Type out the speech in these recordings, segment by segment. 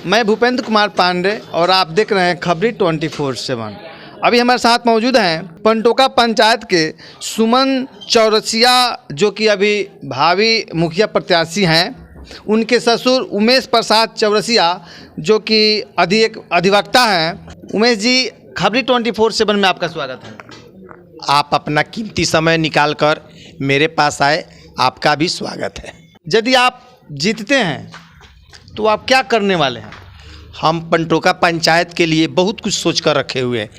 मैं भूपेंद्र कुमार पांडे और आप देख रहे हैं खबरी 24/7। अभी हमारे साथ मौजूद हैं पंटोका पंचायत के सुमन चौरसिया, जो कि अभी भावी मुखिया प्रत्याशी हैं। उनके ससुर उमेश प्रसाद चौरसिया, जो कि एक अधिवक्ता हैं। उमेश जी, खबरी 24/7 में आपका स्वागत है। आप अपना कीमती समय निकालकर मेरे पास आए, आपका भी स्वागत है। यदि आप जीतते हैं तो आप क्या करने वाले हैं? हम पंटोका पंचायत के लिए बहुत कुछ सोच कर रखे हुए हैं,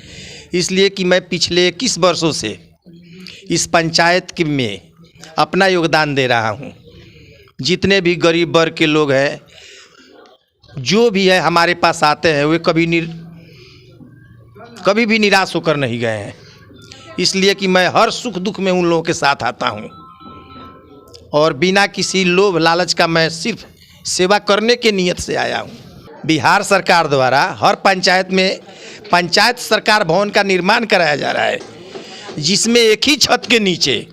इसलिए कि मैं पिछले 21 वर्षों से इस पंचायत में अपना योगदान दे रहा हूं। जितने भी गरीब वर्ग के लोग हैं, जो भी है हमारे पास आते हैं, वे कभी भी निराश होकर नहीं गए हैं। इसलिए कि मैं हर सुख दुख में उन लोगों के साथ आता हूं और बिना किसी लोभ लालच का मैं सिर्फ सेवा करने के नियत से आया हूं। बिहार सरकार द्वारा हर पंचायत में पंचायत सरकार भवन का निर्माण कराया जा रहा है, जिसमें एक ही छत के नीचे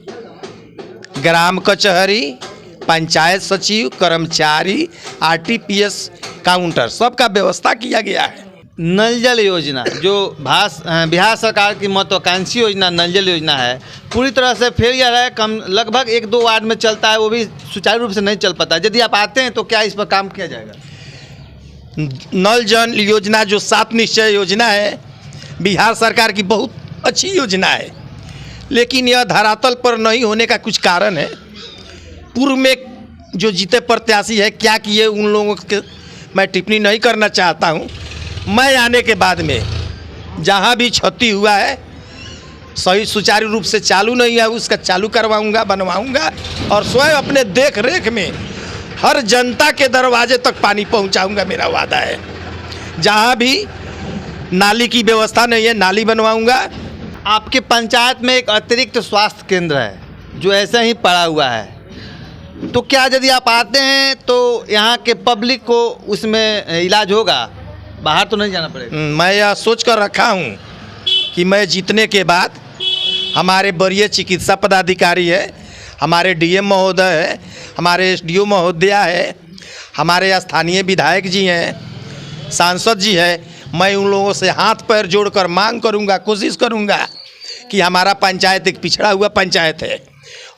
ग्राम कचहरी, पंचायत सचिव, कर्मचारी, आरटीपीएस काउंटर सबका व्यवस्था किया गया है। नल जल योजना, जो बिहार सरकार की महत्वाकांक्षी योजना नल जल योजना है, पूरी तरह से फेलियर है। लगभग 1-2 वार्ड में चलता है, वो भी सुचारू रूप से नहीं चल पाता। यदि आप आते हैं तो क्या इस पर काम किया जाएगा? नल जल योजना जो 7 निश्चय योजना है, बिहार सरकार की बहुत अच्छी योजना है, लेकिन यह धरातल पर नहीं होने का कुछ कारण है। पूर्व में जो जीते प्रत्याशी है क्या किए, उन लोगों के मैं टिप्पणी नहीं करना चाहता हूं। मैं आने के बाद में जहां भी क्षति हुआ है, सही सुचारू रूप से चालू नहीं है, उसका चालू करवाऊंगा, बनवाऊंगा और स्वयं अपने देख रेख में हर जनता के दरवाजे तक पानी पहुंचाऊंगा, मेरा वादा है। जहां भी नाली की व्यवस्था नहीं है, नाली बनवाऊंगा। आपके पंचायत में एक अतिरिक्त स्वास्थ्य केंद्र है जो ऐसे ही पड़ा हुआ है, तो क्या यदि आप आते हैं तो यहाँ के पब्लिक को उसमें इलाज होगा? बाहर तो नहीं जाना पड़ेगा? मैं यह सोच कर रखा हूँ कि मैं जीतने के बाद हमारे वरीय चिकित्सा पदाधिकारी है, हमारे डीएम महोदय है, हमारे एसडीओ महोदया है, हमारे स्थानीय विधायक जी हैं, सांसद जी हैं, मैं उन लोगों से हाथ पैर जोड़कर मांग करूंगा, कोशिश करूंगा कि हमारा पंचायत एक पिछड़ा हुआ पंचायत है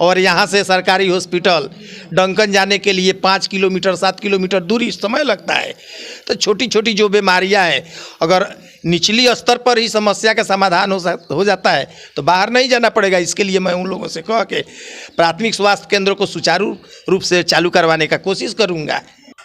और यहाँ से सरकारी हॉस्पिटल डंकन जाने के लिए 5 किलोमीटर 7 किलोमीटर दूरी समय लगता है। तो छोटी छोटी जो बीमारियाँ हैं, अगर निचली स्तर पर ही समस्या का समाधान हो जाता है तो बाहर नहीं जाना पड़ेगा। इसके लिए मैं उन लोगों से कह के प्राथमिक स्वास्थ्य केंद्रों को सुचारू रूप से चालू करवाने का कोशिश करूँगा।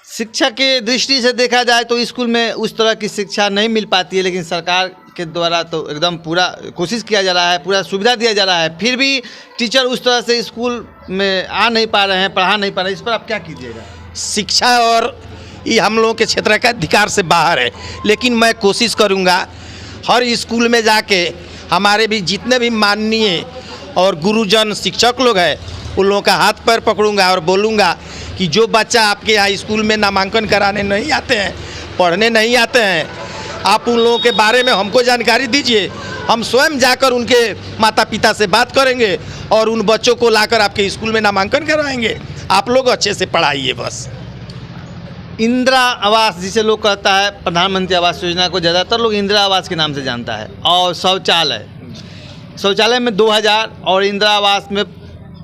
शिक्षा के दृष्टि से देखा जाए तो स्कूल में उस तरह की शिक्षा नहीं मिल पाती है, लेकिन सरकार के द्वारा तो एकदम पूरा कोशिश किया जा रहा है, पूरा सुविधा दिया जा रहा है, फिर भी टीचर उस तरह से स्कूल में आ नहीं पा रहे हैं, पढ़ा नहीं पा रहे हैं। इस पर आप क्या कीजिएगा? शिक्षा और ये हम लोगों के क्षेत्र का अधिकार से बाहर है, लेकिन मैं कोशिश करूंगा हर स्कूल में जाके हमारे भी जितने भी माननीय और गुरुजन शिक्षक लोग हैं, उन लोगों का हाथ पैर पकड़ूंगा और बोलूँगा कि जो बच्चा आपके यहाँ स्कूल में नामांकन कराने नहीं आते हैं, पढ़ने नहीं आते हैं, आप उन लोगों के बारे में हमको जानकारी दीजिए। हम स्वयं जाकर उनके माता पिता से बात करेंगे और उन बच्चों को लाकर आपके स्कूल में नामांकन करवाएंगे। आप लोग अच्छे से पढ़ाइए बस। इंदिरा आवास जिसे लोग कहता है, प्रधानमंत्री आवास योजना को ज़्यादातर लोग इंदिरा आवास के नाम से जानता है, और शौचालय में 2000 और इंदिरा आवास में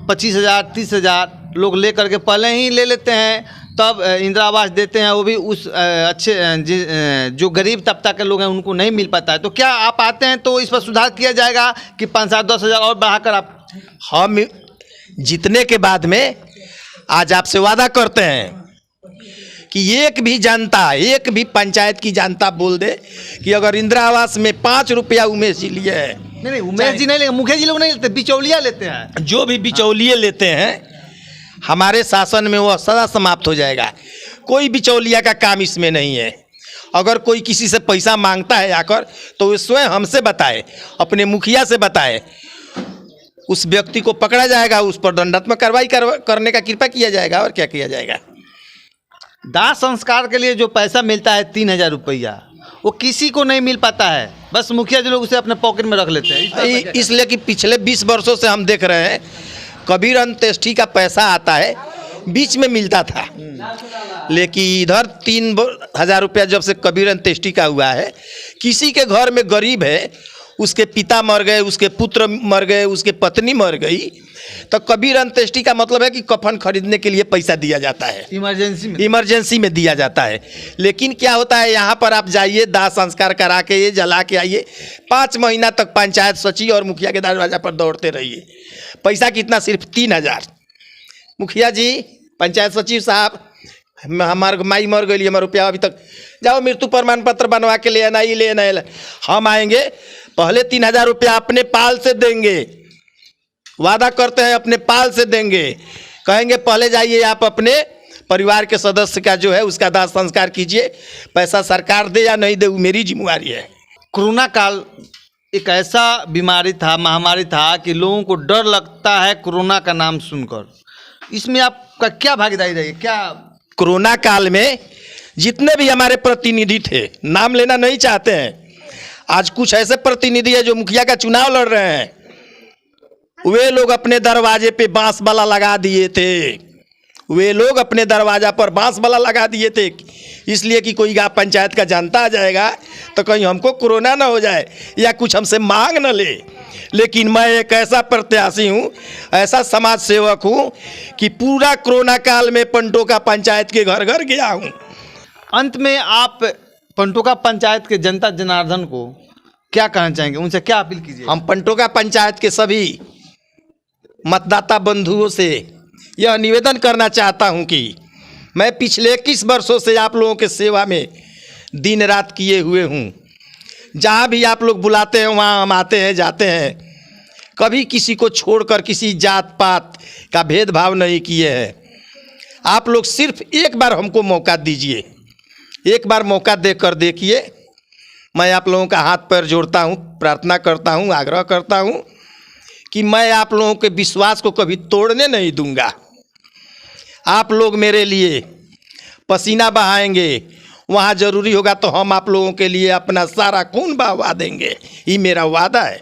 25,000 30,000 लोग ले करके पहले ही ले लेते हैं, तब इंदिरा आवास देते हैं, वो भी उस अच्छे जो गरीब तबका के लोग हैं उनको नहीं मिल पाता है। तो क्या आप आते हैं तो इस पर सुधार किया जाएगा कि 5,000-10,000 और बढ़ाकर आप? हम जीतने के बाद में आज आपसे वादा करते हैं कि एक भी जनता, एक भी पंचायत की जनता बोल दे कि अगर इंदिरा आवास में 5 रुपया उमेश जी लिए है, नहीं उमेश जी नहीं लेंगे, मुखिया जी लोग नहीं लेते, बिचौलिया लेते हैं। जो भी बिचौलिए लेते हैं हमारे शासन में वो सदा समाप्त हो जाएगा। कोई बिचौलिया का काम इसमें नहीं है। अगर कोई किसी से पैसा मांगता है आकर तो वो स्वयं हमसे बताए, अपने मुखिया से बताए, उस व्यक्ति को पकड़ा जाएगा, उस पर दंडात्मक कार्रवाई करने का कृपा किया जाएगा। और क्या किया जाएगा? दाह संस्कार के लिए जो पैसा मिलता है 3,000 रुपया, वो किसी को नहीं मिल पाता है, बस मुखिया जी लोग उसे अपने पॉकेट में रख लेते हैं। इसलिए कि पिछले 20 वर्षों से हम देख रहे हैं, कबीर अंत्येष्टि का पैसा आता है बीच में मिलता था। लेकिन इधर 3,000 रुपया जब से कबीर अंत्येष्टि का हुआ है, किसी के घर में गरीब है, उसके पिता मर गए, उसके पुत्र मर गए, उसके पत्नी मर गई, तो कबीर अंत्येष्टि का मतलब है कि कफन खरीदने के लिए पैसा दिया जाता है, इमरजेंसी में दिया जाता है। लेकिन क्या होता है, यहाँ पर आप जाइए, दाह संस्कार करा के ये जला के आइए, 5 महीना तक पंचायत सचिव और मुखिया के दरवाजा पर दौड़ते रहिए। पैसा कितना? सिर्फ 3,000। मुखिया जी, पंचायत सचिव साहब, हमार माई मर गई, हमारा रुपया अभी तक, जाओ मृत्यु प्रमाण पत्र बनवा के ले आना, ये ले आना। हम आएंगे, पहले 3,000 रुपया अपने पाल से देंगे, वादा करते हैं अपने पाल से देंगे, कहेंगे पहले जाइए आप अपने परिवार के सदस्य का जो है उसका दाह संस्कार कीजिए, पैसा सरकार दे या नहीं दे वो मेरी जिम्मेवारी है। कोरोना काल एक ऐसा बीमारी था, महामारी था कि लोगों को डर लगता है कोरोना का नाम सुनकर। इसमें आपका क्या भागीदारी रही? क्या कोरोना काल में जितने भी हमारे प्रतिनिधि थे, नाम लेना नहीं चाहते हैं, आज कुछ ऐसे प्रतिनिधि है जो मुखिया का चुनाव लड़ रहे हैं, वे लोग अपने दरवाजे पे बांस वाला लगा दिए थे। वे लोग अपने दरवाजा पर बांस वाला लगा दिए थे, इसलिए कि कोई पंचायत का जनता आ जाएगा तो कहीं हमको कोरोना ना हो जाए या कुछ हमसे मांग न ले। लेकिन मैं एक ऐसा प्रत्याशी हूँ, ऐसा समाज सेवक हूँ कि पूरा कोरोना काल में पंटोका पंचायत के घर घर गया हूँ। अंत में आप पंटोका पंचायत के जनता जनार्दन को क्या कहना चाहेंगे, उनसे क्या अपील कीजिए? हम पंटोका पंचायत के सभी मतदाता बंधुओं से यह निवेदन करना चाहता हूं कि मैं पिछले 21 वर्षों से आप लोगों के सेवा में दिन रात किए हुए हूं। जहां भी आप लोग बुलाते हैं वहां हम आते हैं, जाते हैं। कभी किसी को छोड़कर किसी जात पात का भेदभाव नहीं किए हैं। आप लोग सिर्फ एक बार हमको मौका दीजिए, एक बार मौका देकर देखिए। मैं आप लोगों का हाथ पैर जोड़ता हूं, प्रार्थना करता हूं, आग्रह करता हूं कि मैं आप लोगों के विश्वास को कभी तोड़ने नहीं दूंगा। आप लोग मेरे लिए पसीना बहाएंगे, वहाँ ज़रूरी होगा तो हम आप लोगों के लिए अपना सारा खून बहा देंगे, ये मेरा वादा है।